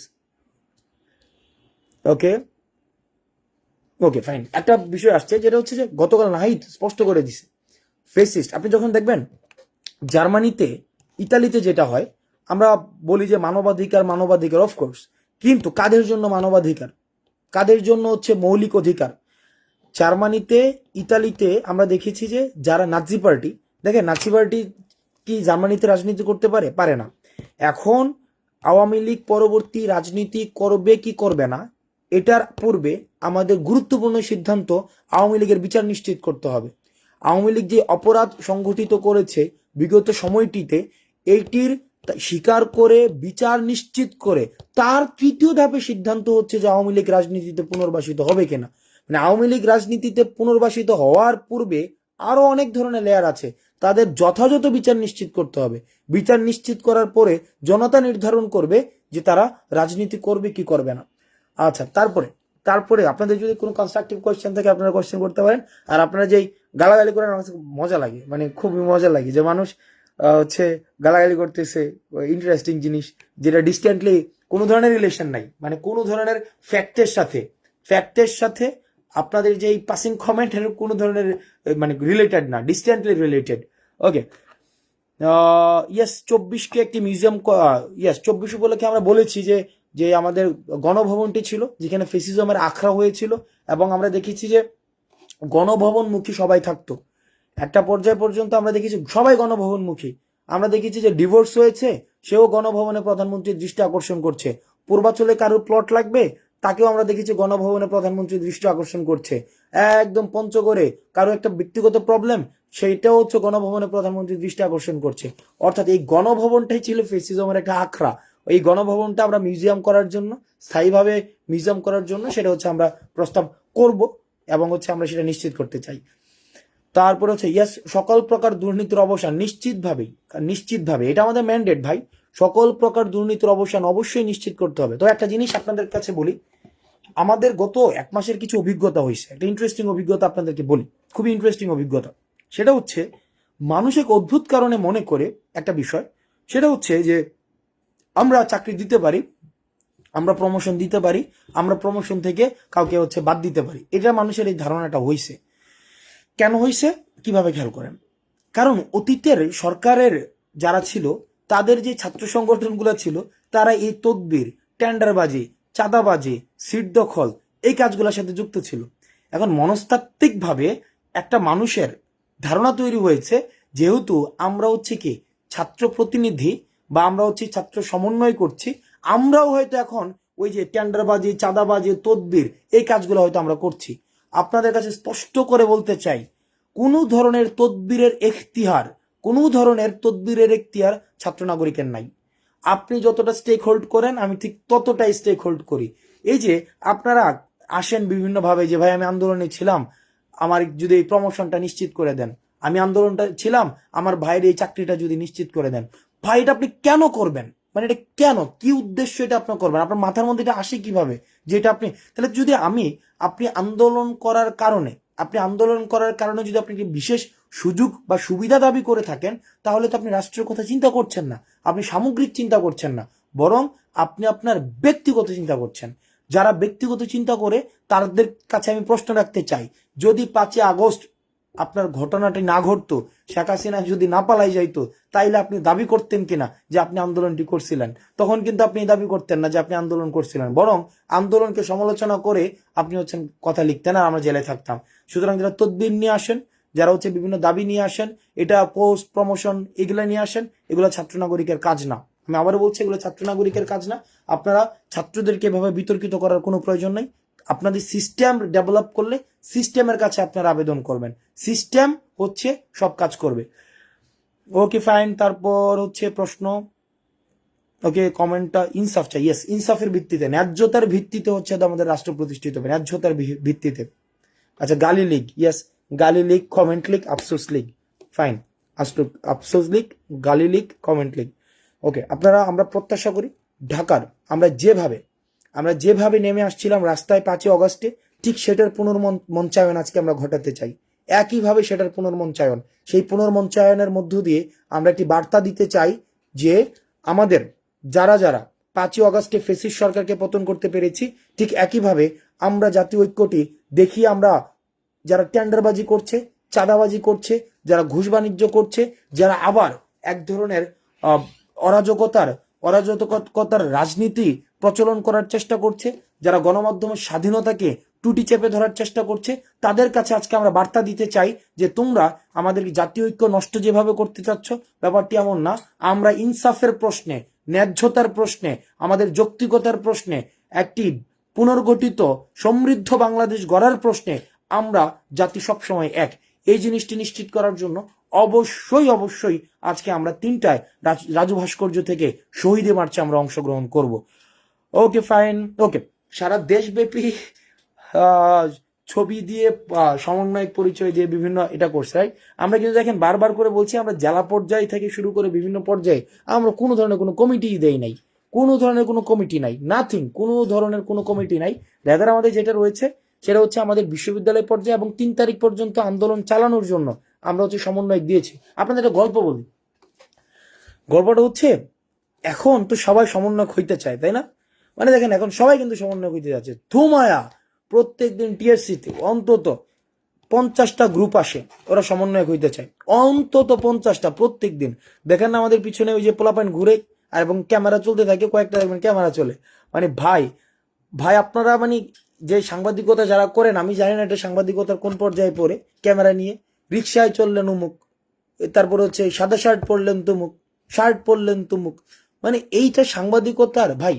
ওকে ওকে ফাইন। একটা বিষয় আসছে যেটা হচ্ছে যে গতকাল নাহিদ স্পষ্ট করে দিছে ফেসিস্ট। আপনি যখন দেখবেন জার্মানিতে, ইতালিতে যেটা হয়, আমরা বলি যে মানবাধিকার মানবাধিকার, অফকোর্স, কিন্তু কাদের জন্য মানবাধিকার, কাদের জন্য হচ্ছে মৌলিক অধিকার? জার্মানিতে, ইতালিতে আমরা দেখেছি যে যারা নাৎসি পার্টি, দেখেন নাৎসি পার্টি কি জার্মানিতে রাজনীতি করতে পারে? পারে না। এখন আওয়ামী লীগ পরবর্তী রাজনীতি করবে কি করবে না, এটার পূর্বে আমাদের গুরুত্বপূর্ণ সিদ্ধান্ত আওয়ামী লীগের বিচার নিশ্চিত করতে হবে। আওয়ামী লীগ যে অপরাধ সংঘটিত করেছে বিগত সময়টিতে, এইটির স্বীকার করে বিচার নিশ্চিত করে তার তৃতীয় ধাপে সিদ্ধান্ত হচ্ছে যে আওয়ামী লীগ রাজনীতিতে পুনর্বাসিত হবে কিনা। মানে আওয়ামী লীগ রাজনীতিতে পুনর্বাসিত হওয়ার পূর্বে আরো অনেক ধরনের লেয়ার আছে, তাদের যথাযথ বিচার নিশ্চিত করতে হবে। বিচার নিশ্চিত করার পরে জনতা নির্ধারণ করবে যে তারা রাজনীতি করবে কি করবে না। আচ্ছা, তারপরে তারপরে আপনাদের যদি কোনো কনস্ট্রাকটিভ কোয়েশ্চেন থাকে আপনারা কোয়েশ্চেন করতে পারেন। আর আপনারা যেই গালাগালি করেন আমার কাছে মজা লাগে, মানে খুবই মজা লাগে যে মানুষ হচ্ছে গালাগালি করতেছে, ইন্টারেস্টিং জিনিস যেটা ডিস্ট্যান্টলি কোনো ধরনের রিলেশন নাই, মানে কোনো ধরনের ফ্যাক্টের সাথে আপনাদের যে এই পাসিং কমেন্ট এর কোনো ধরনের মানে রিলেটেড না, ডিস্ট্যান্টলি রিলেটেড। ওকে, ইয়েস 24কে একটি মিউজিয়াম, ইয়েস 24 উপলক্ষে আমরা বলেছি যে যে আমাদের গণভবনটি ছিল যেখানে ফেসিজমের আখড়া হয়েছিল, এবং আমরা দেখেছি যে গণভবনমুখী সবাই থাকতো। একটা পর্যায় পর্যন্ত আমরা দেখেছি সবাই গণভবনমুখী। আমরা দেখেছি যে ডিভোর্স হয়েছে, সেও গণভবনে প্রধানমন্ত্রীর দৃষ্টি আকর্ষণ করছে। পূর্বাঞ্চলে কারোর প্লট লাগবে, তাকেও আমরা দেখেছি গণভবনে প্রধানমন্ত্রীর দৃষ্টি আকর্ষণ করছে। একদম পঞ্চগড়ে কারো একটা ব্যক্তিগত প্রবলেম, সেইটাও হচ্ছে গণভবনে প্রধানমন্ত্রীর দৃষ্টি আকর্ষণ করছে। অর্থাৎ এই গণভবনটাই ছিল ফেসিজমের একটা আখড়া। এই গণভবনটা আমরা মিউজিয়াম করার জন্য, স্থায়ীভাবে মিউজিয়াম করার জন্য সেটা হচ্ছে আমরা প্রস্তাব করব, এবং হচ্ছে আমরা সেটা নিশ্চিত করতে চাই। তারপরে হচ্ছে ইয়াস সকল প্রকার দুর্নীতির অবসান নিশ্চিতভাবে, এটা আমাদের ম্যান্ডেট ভাই। সকল প্রকার দুর্নীতির অবসান অবশ্যই নিশ্চিত করতে হবে। তো একটা জিনিস আপনাদের কাছে বলি, আমাদের গত 1 মাসের কিছু অভিজ্ঞতা হয়েছে, একটা ইন্টারেস্টিং অভিজ্ঞতা আপনাদেরকে বলি, খুবই ইন্টারেস্টিং অভিজ্ঞতা। সেটা হচ্ছে মানুষ এক অদ্ভুত কারণে মনে করে একটা বিষয়, সেটা হচ্ছে যে আমরা চাকরি দিতে পারি, আমরা প্রমোশন দিতে পারি, আমরা প্রমোশন থেকে কাউকে হচ্ছে বাদ দিতে পারি। এটা মানুষের এই ধারণাটা হয়েছে। কেন হয়েছে কিভাবে খেয়াল করেন? কারণ অতীতের সরকারের যারা ছিল, তাদের যে ছাত্র সংগঠনগুলো ছিল, তারা এই তদবির, টেন্ডারবাজি, চাঁদাবাজি, সিট দখল, এই কাজগুলোর সাথে যুক্ত ছিল। এখন মনস্তাত্ত্বিকভাবে একটা মানুষের ধারণা তৈরি হয়েছে, যেহেতু আমরা হচ্ছে কি ছাত্র প্রতিনিধি বা আমরা হচ্ছে ছাত্র সমন্বয় করছি, আমরাও হয়তো এখন ওই যে টেন্ডারবাজি, চাঁদাবাজি, তদবির, এই কাজগুলো হয়তো আমরা করছি। আপনাদের কাছে স্পষ্ট করে বলতে চাই, কোনো ধরনের তদবিরের এখতিয়ার ছাত্র নাগরিকের নাই। আপনি যতটা স্টেক হোল্ড করেন, আমি ঠিক ততটাই স্টেক হোল্ড করি। এই যে আপনারা আসেন বিভিন্ন ভাবে যে ভাই আমি আন্দোলনে ছিলাম, আমার যদি এই প্রমোশনটা নিশ্চিত করে দেন, আমি আন্দোলনটা ছিলাম, আমার ভাইয়ের এই চাকরিটা যদি নিশ্চিত করে দেন। ভাই এটা আপনি কেন করবেন? মানে এটা কেন, কি উদ্দেশ্য এটা আপনি করবেন? আপনার মাথার মধ্যে এটা আসে কিভাবে যেটা আপনি, তাহলে যদি আপনি আন্দোলন করার কারণে যদি আপনি বিশেষ সুযোগ বা সুবিধা দাবি করে থাকেন, তাহলে তো আপনি রাষ্ট্রের কথা চিন্তা করছেন না, আপনি সামগ্রিক চিন্তা করছেন না, বরং আপনি আপনার ব্যক্তিগত চিন্তা করছেন। যারা ব্যক্তিগত চিন্তা করে তাদের কাছে আমি প্রশ্ন রাখতে চাই, যদি 5ই আগস্ট আপনার ঘটনাটি না ঘটতো, শেখ হাসিনা যদি না পালাই যাইতো, তাইলে আপনি দাবি করতেন কিনা যে আপনি আন্দোলনটি করছিলেন? তখন কিন্তু আপনি দাবি করতেন না যে আপনি আন্দোলন করছিলেন, বরং আন্দোলনকে সমালোচনা করে আপনি হচ্ছেন কথা লিখতেন আর আমরা জেলে থাকতাম। সুতরাং যারা তদবির নিয়ে আসেন, যারা হচ্ছে বিভিন্ন দাবি নিয়ে আসেন, এটা পোস্ট প্রমোশন এগুলো নিয়ে আসেন, এগুলো ছাত্র নাগরিকের কাজ না। আমি আবারও বলছি, এগুলো ছাত্র নাগরিকের কাজ না। আপনারা ছাত্রদেরকে এভাবে বিতর্কিত করার কোনো প্রয়োজন নেই। আপনাদের সিস্টেম ডেভেলপ করলে সিস্টেমের কাছে আপনারা আবেদন করবেন, সিস্টেম হচ্ছে সব কাজ করবে। Okay fine. তারপর হচ্ছে প্রশ্ন, ওকে, কমেন্টটা ইনসাফ চাই। ইয়েস, ইনসাফের ভিত্তিতে, ন্যায্যতার ভিত্তিতে হচ্ছে আমাদের রাষ্ট্র প্রতিষ্ঠিত হবে, ন্যায্যতার ভিত্তিতে। আচ্ছা, গালি লীগ, ইয়েস, গালি লীগ, কমেন্ট লীগ, আফসোস লীগ, ফাইন। আফসোস লীগ, গালি লীগ, কমেন্ট লীগ। ওকে, আপনারা, আমরা প্রত্যাশা করি ঢাকার আমরা যেভাবে নেমে আসছিলাম রাস্তায় 5ই অগস্টে, ঠিক সেটার পুনর্মঞ্চায়ন আজকে আমরা ঘটাতে চাই। একইভাবে সেটার পুনর্মঞ্চায়ন, সেই পুনর্মঞ্চায়নের মধ্য দিয়ে আমরা একটি বার্তা দিতে চাই যে আমাদের যারা 5ই অগস্টে ফেসিস্ট সরকারকে পতন করতে পেরেছি, ঠিক একইভাবে আমরা জাতীয় ঐক্যটি দেখিয়ে আমরা যারা টেন্ডারবাজি করছে, চাঁদাবাজি করছে, যারা ঘুষ বাণিজ্য করছে, যারা আবার এক ধরনের অরাজকতার রাজনীতি প্রচলন করার চেষ্টা করছে, যারা গণমাধ্যমের স্বাধীনতাকে টুটি চেপে ধরার চেষ্টা করছে, তাদের কাছে আজকে আমরা বার্তা দিতে চাই যে তোমরা আমাদের জাতীয় ঐক্য নষ্ট যেভাবে করতে চাচ্ছ, ব্যাপারটি এমন না। আমরা ইনসাফের প্রশ্নে, ন্যায্যতার প্রশ্নে, আমাদের যৌক্তিকতার প্রশ্নে, একটি পুনর্গঠিত সমৃদ্ধ বাংলাদেশ গড়ার প্রশ্নে আমরা জাতি সবসময় এক। এই জিনিসটি নিশ্চিত করার জন্য অবশ্যই আজকে আমরা 3টায় রাজু ভাস্কর্য থেকে শহীদে মার্চে আমরা অংশগ্রহণ করব। ওকে, ফাইন। ওকে, সারা দেশব্যাপী ছবি দিয়ে সমন্বয়ক পরিচয় দিয়ে বিভিন্ন এটা করছে, রাইট? আমরা কিন্তু দেখেন বারবার করে বলছি, আমরা জেলা পর্যায় থেকে শুরু করে বিভিন্ন পর্যায়ে আমরা কোনো ধরনের কোনো কমিটি দেই নাই, কোনো ধরনের কোনো কমিটি নাই, নাথিং, কোনো ধরনের কোনো কমিটি নাই। রেদার আমাদের যেটা রয়েছে সেটা হচ্ছে আমাদের বিশ্ববিদ্যালয় পর্যায়ে এবং 3 তারিখ পর্যন্ত আন্দোলন চালানোর জন্য আমরা হচ্ছে সমন্বয়ক দিয়েছি। আপনাদের একটা গল্প বলি। গল্পটা হচ্ছে, এখন তো সবাই সমন্বয়ক হইতে চায়, তাই না? মানে দেখেন, এখন সবাই কিন্তু সমন্বয়ক হইতে যাচ্ছে। ধুমায়া প্রত্যেকদিন টিএসসিতে অন্তত 50টা গ্রুপ আসে, ওরা সমন্বয়ক হইতে চায়, অন্তত 50টা প্রত্যেক দিন। দেখেন না আমাদের পিছনে ওই যে পোলাপাইন ঘুরে আর এবং ক্যামেরা চলতে থাকে, কয়েকটা দেখবেন ক্যামেরা চলে। মানে ভাই আপনারা মানে যে সাংবাদিকতা যারা করেন, আমি জানি না এটা সাংবাদিকতার কোন পর্যায়ে পড়ে, ক্যামেরা নিয়ে রিক্সায় চললেন উমুক, তারপর হচ্ছে সাদা শার্ট পরলেন তুমুক, শার্ট পরলেন তুমুক। মানে এইটা সাংবাদিকতার ভাই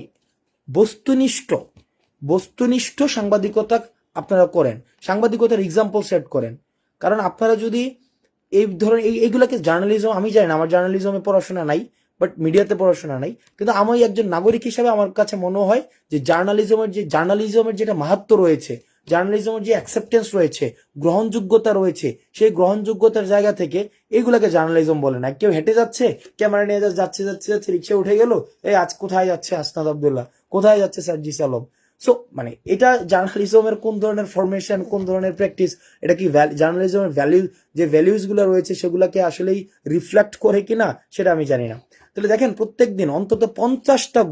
বস্তুনিষ্ঠ সাংবাদিকতা আপনারা করেন, সাংবাদিকতার এক্সাম্পল সেট করেন। কারণ আপনারা যদি এই ধরনের এইগুলাকে জার্নালিজম, আমি জানি না, আমার জার্নালিজমে পড়াশোনা নাই, বাট মিডিয়াতে পড়াশোনা নাই, কিন্তু আমি একজন নাগরিক হিসাবে আমার কাছে মনে হয় যে জার্নালিজমের যেটা মাহাত্ম্য রয়েছে, জার্নালিজমের যে অ্যাকসেপ্টেন্স রয়েছে, গ্রহণযোগ্যতা রয়েছে, সেই গ্রহণযোগ্যতার জায়গা থেকে এইগুলাকে জার্নালিজম বলে না। কেউ হেঁটে যাচ্ছে, ক্যামেরা নিয়ে যাচ্ছে রিক্সা উঠে গেল, এই আজ কোথায় যাচ্ছে আসনাদ আব্দুল্লাহ, কোথায় যাচ্ছে সার্জিস আলম। সো মানে এটা জার্নালিজমের কোন ধরনের ফরমেশন, কোন ধরনের প্র্যাকটিস, এটা কি জার্নালিজমের ভ্যালিউজ গুলো রয়েছে সেগুলাকে আসলেই রিফ্লেক্ট করে কিনা সেটা আমি জানি না। তাহলে দেখেন প্রত্যেক দিন অন্তত 50টা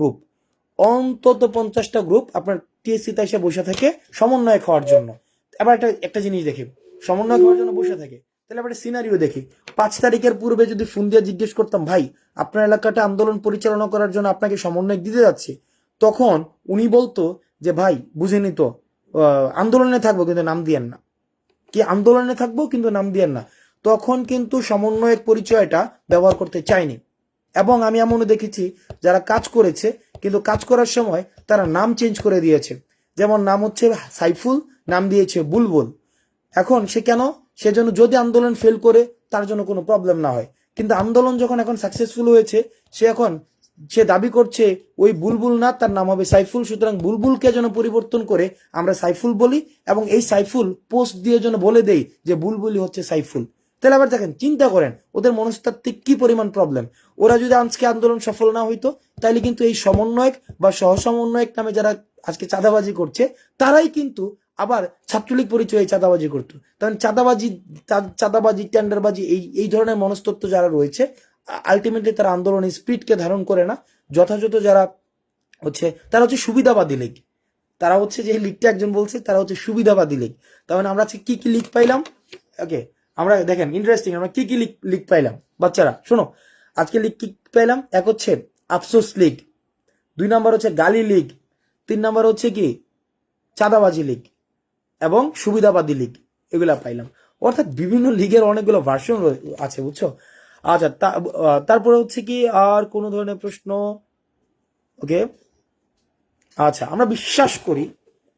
গ্রুপ আপনার টিএসসিতে এসে বসে থাকে সমন্বয়ক হওয়ার জন্য। এবার একটা জিনিস দেখি, সমন্বয়ক হওয়ার জন্য বসে থাকে, তাহলে আবার সিনারিও দেখি। 5 তারিখের পূর্বে যদি ফোন দিয়ে জিজ্ঞেস করতাম, ভাই আপনার এলাকাটা আন্দোলন পরিচালনা করার জন্য আপনাকে সমন্বয়ক দিতে যাচ্ছে, তখন উনি বলতো যে ভাই বুঝিনি তো, আন্দোলনে থাকবো কিন্তু নাম দিয়েন না, কি আন্দোলনে থাকবো কিন্তু নাম দিয়েন না। তখন কিন্তু সমন্বয়ক পরিচয়টা ব্যবহার করতে চায়নি। এবং আমি এমনও দেখেছি যারা কাজ করেছে কিন্তু কাজ করার সময় তারা নাম চেঞ্জ করে দিয়েছে। যেমন নাম হচ্ছে সাইফুল, নাম দিয়েছে বুলবুল। এখন সে কেন? সেজন্য যদি আন্দোলন ফেল করে তার জন্য কোনো প্রবলেম না হয়, কিন্তু আন্দোলন যখন এখন সাকসেসফুল হয়েছে, সে দাবি করছে ওই বুলবুল না, তার নাম হবে সাইফুল। সুতরাং বুলবুলকে যেন পরিবর্তন করে আমরা সাইফুল বলি, এবং এই সাইফুল পোস্ট দিয়ে যেন বলে দেই যে বুলবুলই হচ্ছে সাইফুল। তাহলে আবার দেখেন, চিন্তা করেন ওদের মনস্তাত্ত্বিক কি পরিমাণ প্রবলেম। ওরা যদি আজকে আন্দোলন সফল না হইতো, তাহলে কিন্তু এই সমন্বয়ক বা সহসমন্বয়ক নামে যারা আজকে চাঁদাবাজি করছে, তারাই কিন্তু আবার ছাত্রলীগ পরিচয়ে চাঁদাবাজি করতো। তখন চাঁদাবাজি টেন্ডারবাজি এই ধরনের মনস্তত্ত্ব যারা রয়েছে, আলটিমেটলি তারা আন্দোলনের স্পিরিটকে ধারণ করে না। যথাযথ যারা হচ্ছে, তারা হচ্ছে সুবিধাবাদী লীগ। তারা হচ্ছে, যে লীগটা একজন বলছে, তারা হচ্ছে সুবিধাবাদী লীগ। তার মানে আমরা আজকে কি কি লীগ পাইলাম? ওকে, আমরা দেখেন ইন্টারেস্টিং, আমরা কি কি লীগ পাইলাম বাচ্চারা শোনো। আজকে লীগ কি পাইলাম? এক হচ্ছে আফসোস লীগ, 2 নম্বর হচ্ছে গালি লীগ, 3 নম্বর হচ্ছে কি চাঁদাবাজি লীগ, এবং সুবিধাবাদী লীগ, এগুলা পাইলাম। অর্থাৎ বিভিন্ন লীগের অনেকগুলো ভার্সন আছে, বুঝছো? আচ্ছা, তারপরে হচ্ছে কি আর কোন ধরনের প্রশ্ন? ওকে, আচ্ছা, আমরা বিশ্বাস করি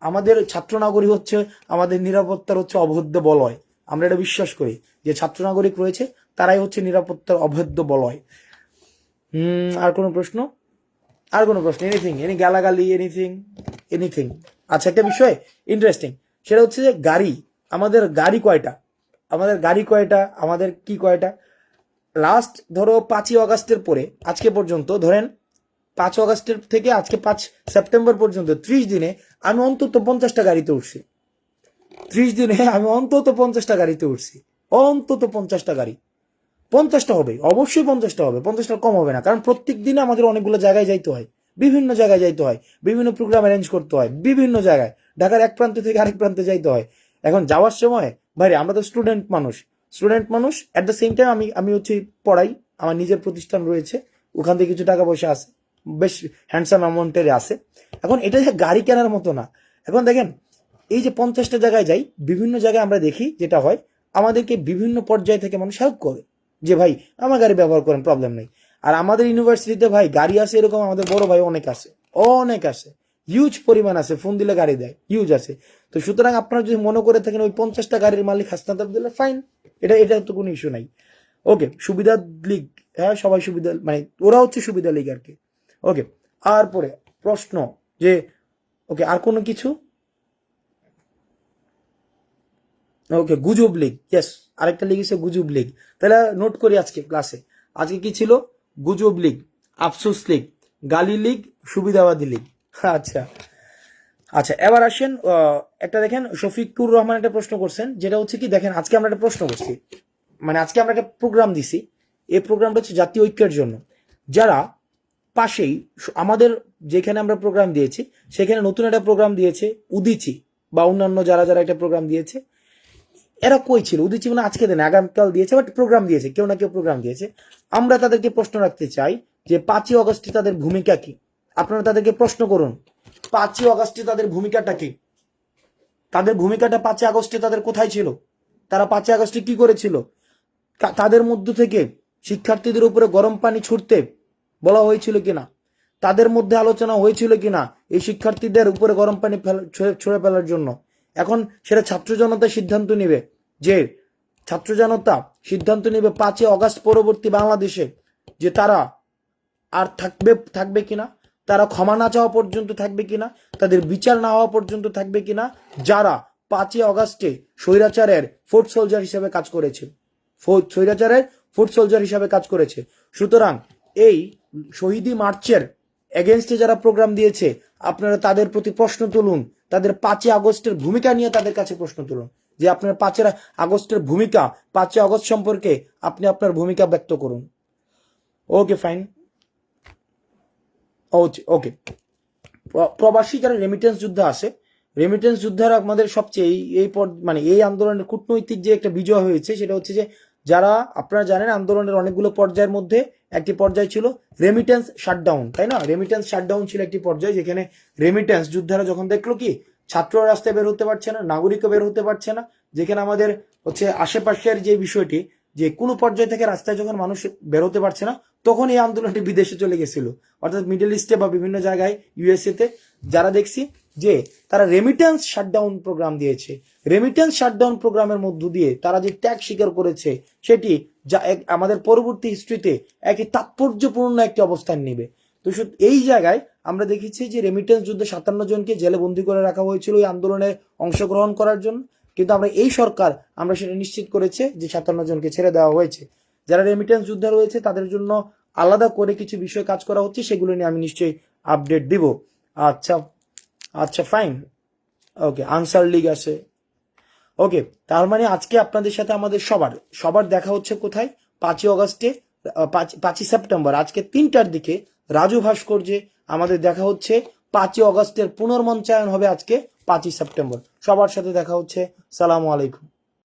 আমাদের ছাত্র নাগরিক হচ্ছে আমাদের নিরাপত্তার হচ্ছে অভেদ্য বলয়। আমরা এটা বিশ্বাস করি যে ছাত্র নাগরিক রয়েছে, তারাই হচ্ছে নিরাপত্তার অভেদ্য বলয়। আর কোনো প্রশ্ন? আর কোনো প্রশ্ন? এনিথিং, এনি গালাগালি, এনিথিং, এনিথিং? আচ্ছা, একটা বিষয় ইন্টারেস্টিং, সেটা হচ্ছে যে গাড়ি, আমাদের গাড়ি কয়টা, আমাদের কি কয়টা? লাস্ট ধরো 5ই অগাস্টের পরে আজকে পর্যন্ত, ধরেন 5 অগাস্টের থেকে আজকে 5 সেপ্টেম্বর পর্যন্ত 30 দিনে আমি অন্তত 50টা গাড়িতে উঠছি। 30 দিনে আমি অন্তত 50টা গাড়িতে উঠছি, অন্তত 50টা গাড়ি। 50টা হবে, অবশ্যই 50টা হবে, 50টা কম হবে না, কারণ প্রত্যেক দিনে আমাদের অনেকগুলো জায়গায় যাইতে হয়, বিভিন্ন জায়গায় যাইতে হয়, বিভিন্ন প্রোগ্রাম অ্যারেঞ্জ করতে হয়, বিভিন্ন জায়গায়, ঢাকার এক প্রান্ত থেকে আরেক প্রান্তে যাইতে হয়। এখন যাওয়ার সময় ভাই আমরা তো স্টুডেন্ট মানুষ অ্যাট দ্য সেম টাইম আমি হচ্ছে পড়াই, আমার নিজের প্রতিষ্ঠান রয়েছে, ওখান থেকে কিছু টাকা পয়সা আছে, বেশ হ্যান্ডসাম অ্যামাউন্টের আছে। এখন এটা যে গাড়ি কেনার মতো না। এখন দেখেন, এই যে 50টা জায়গায় যাই, বিভিন্ন জায়গায় আমরা দেখি যেটা হয়, আমাদেরকে বিভিন্ন পর্যায় থেকে মানুষ হেল্প করে, যে ভাই আমার গাড়ি ব্যবহার করেন, প্রবলেম নেই। আর আমাদের ইউনিভার্সিটিতে ভাই গাড়ি আছে এরকম আমাদের বড় ভাই অনেক আছে, হিউজ পরিমাণ আছে, ফোন দিলে গাড়ি দেয়, হিউজ আছে। তো সুতরাং আপনারা যদি মনে করে থাকেন ওই 50টা গাড়ির মালিক হাসনাত দিলে ফাইন, এটা তো কোনো ইস্যু নাই। ওকে, সুবিধা লীগ, হ্যাঁ সবাই সুবিধা, মানে ওরা হচ্ছে সুবিধা লীগ আর কি। ওকে, আর পরে প্রশ্ন যে, ওকে আর কোনো কিছু? ওকে, গুজব লীগ, ইয়েস, আরেকটা লীগ হচ্ছে গুজব লীগ। তাহলে নোট করি আজকে ক্লাসে, আজকে কি ছিল? গুজব লীগ, আফসোস লীগ, গালি লীগ, সুবিধাবাদী লীগ। আচ্ছা আচ্ছা, এবার আসেন, একটা দেখেন শফিকুর রহমান একটা প্রশ্ন করছেন, যেটা হচ্ছে কি, দেখেন আজকে আমরা একটা প্রশ্ন করছি, মানে আজকে আমরা একটা প্রোগ্রাম দিছি, এই প্রোগ্রামটা হচ্ছে জাতীয় ঐক্যের জন্য। যারা পাশেই আমাদের যেখানে আমরা প্রোগ্রাম দিয়েছি, সেখানে নতুন একটা প্রোগ্রাম দিয়েছে উদিচি, বা অন্যান্য যারা যারা একটা প্রোগ্রাম দিয়েছে, এরা কই ছিল? উদিচি মানে আজকে দেন, আগামীকাল দিয়েছে, বাট প্রোগ্রাম দিয়েছে, কেউ না কেউ প্রোগ্রাম দিয়েছে। আমরা তাদেরকে প্রশ্ন রাখতে চাই যে 5ই অগস্টে তাদের ভূমিকা কি? আপনারা তাদেরকে প্রশ্ন করুন, 5ই অগস্টে তাদের ভূমিকাটা কি? তাদের ভূমিকাটা 5ই আগস্টে তাদের কোথায় ছিল? তারা 5ই আগস্টে কি করেছিল? তাদের মধ্য থেকে শিক্ষার্থীদের উপরে গরম পানি ছুটতে বলা হয়েছিল কিনা? তাদের মধ্যে আলোচনা হয়েছিল কিনা এই শিক্ষার্থীদের উপরে গরম পানি ছুঁড়ে ফেলার জন্য? এখন সেটা ছাত্র জনতা সিদ্ধান্ত নেবে, যে ছাত্র জনতা সিদ্ধান্ত নেবে 5ই অগস্ট পরবর্তী বাংলাদেশে যে তারা আর থাকবে কিনা, তারা ক্ষমা না চাওয়া পর্যন্ত থাকবে কিনা, তাদের বিচার না হওয়া পর্যন্ত থাকবে কিনা, যারা 5ই অগস্টে স্বৈরাচারের ফুট সোলজার হিসেবে কাজ করেছে, সুতরাং এই শহীদি মার্চের এগেনস্টে যারা প্রোগ্রাম দিয়েছে, আপনারা তাদের প্রতি প্রশ্ন তুলুন, তাদের 5ই আগস্টের ভূমিকা নিয়ে তাদের কাছে প্রশ্ন তুলুন, যে আপনার 5ই আগস্টের ভূমিকা, 5ই আগস্ট সম্পর্কে আপনি আপনার ভূমিকা ব্যক্ত করুন। ওকে ফাইন, ওকে। প্রবাসী যারা রেমিটেন্স যোদ্ধা আছে, রেমিটেন্স যোদ্ধারা আমাদের সবচেয়ে মানে এই আন্দোলনের কূটনৈতিক যে একটা বিজয় হয়েছে, সেটা হচ্ছে যে যারা, আপনারা জানেন আন্দোলনের অনেকগুলো পর্যায়ের মধ্যে একটি পর্যায় ছিল রেমিটেন্স শাটডাউন, তাই না? রেমিটেন্স শাটডাউন ছিল একটি পর্যায়, যেখানে রেমিটেন্স যোদ্ধারা যখন দেখলো কি ছাত্ররা রাস্তায় বের হতে পারছে না, নাগরিকও বের হতে পারছে না, যেখানে আমাদের হচ্ছে আশেপাশের যে বিষয়টি, যে কোনো পর্যায় থেকে রাস্তায় যখন মানুষ বের হতে পারছে না, তখন এই আন্দোলনটি বিদেশে চলে গেছিল, অর্থাৎ মিডল ইস্টে বা বিভিন্ন জায়গায়, ইউএসএ তে, যারা দেখছি যে তারা রেমিটেন্স শাটডাউন প্রোগ্রাম দিয়েছে। রেমিটেন্স শাটডাউন প্রোগ্রামের মধ্য দিয়ে তারা যে ত্যাগ স্বীকার করেছে, সেটি যা আমাদের পরবর্তী হিস্ট্রিতে একটি তাৎপর্যপূর্ণ একটি অবস্থান নেবে। তো এই জায়গায় আমরা দেখেছি যে রেমিটেন্স যুদ্ধে 57 জনকে জেলে বন্দী করে রাখা হয়েছিল এই আন্দোলনে অংশগ্রহণ করার জন্য, কিন্তু আমরা এই সরকার আমরা সেটা নিশ্চিত করেছে যে 57 জনকে ছেড়ে দেওয়া হয়েছে। যারা রেমিটেন্স যোদ্ধা রয়েছে তাদের জন্য আলাদা করে কিছু বিষয় কাজ করা হচ্ছে, সেগুলো নিয়ে আমি নিশ্চয়ই আপডেট দিব। আচ্ছা আচ্ছা ফাইন, ওকে, আনসার লিগ আছে। ওকে, তার মানে আজকে আপনাদের সাথে আমাদের সবার দেখা হচ্ছে কোথায়? 5ই অগস্টে, 5ই সেপ্টেম্বর আজকে 3টার দিকে রাজু ভাস্কর্যে আমাদের দেখা হচ্ছে। 5ই অগস্টের পুনর্মঞ্চায়ন হবে আজকে 5ই সেপ্টেম্বর। সবার সাথে দেখা হচ্ছে। সালামু আলাইকুম।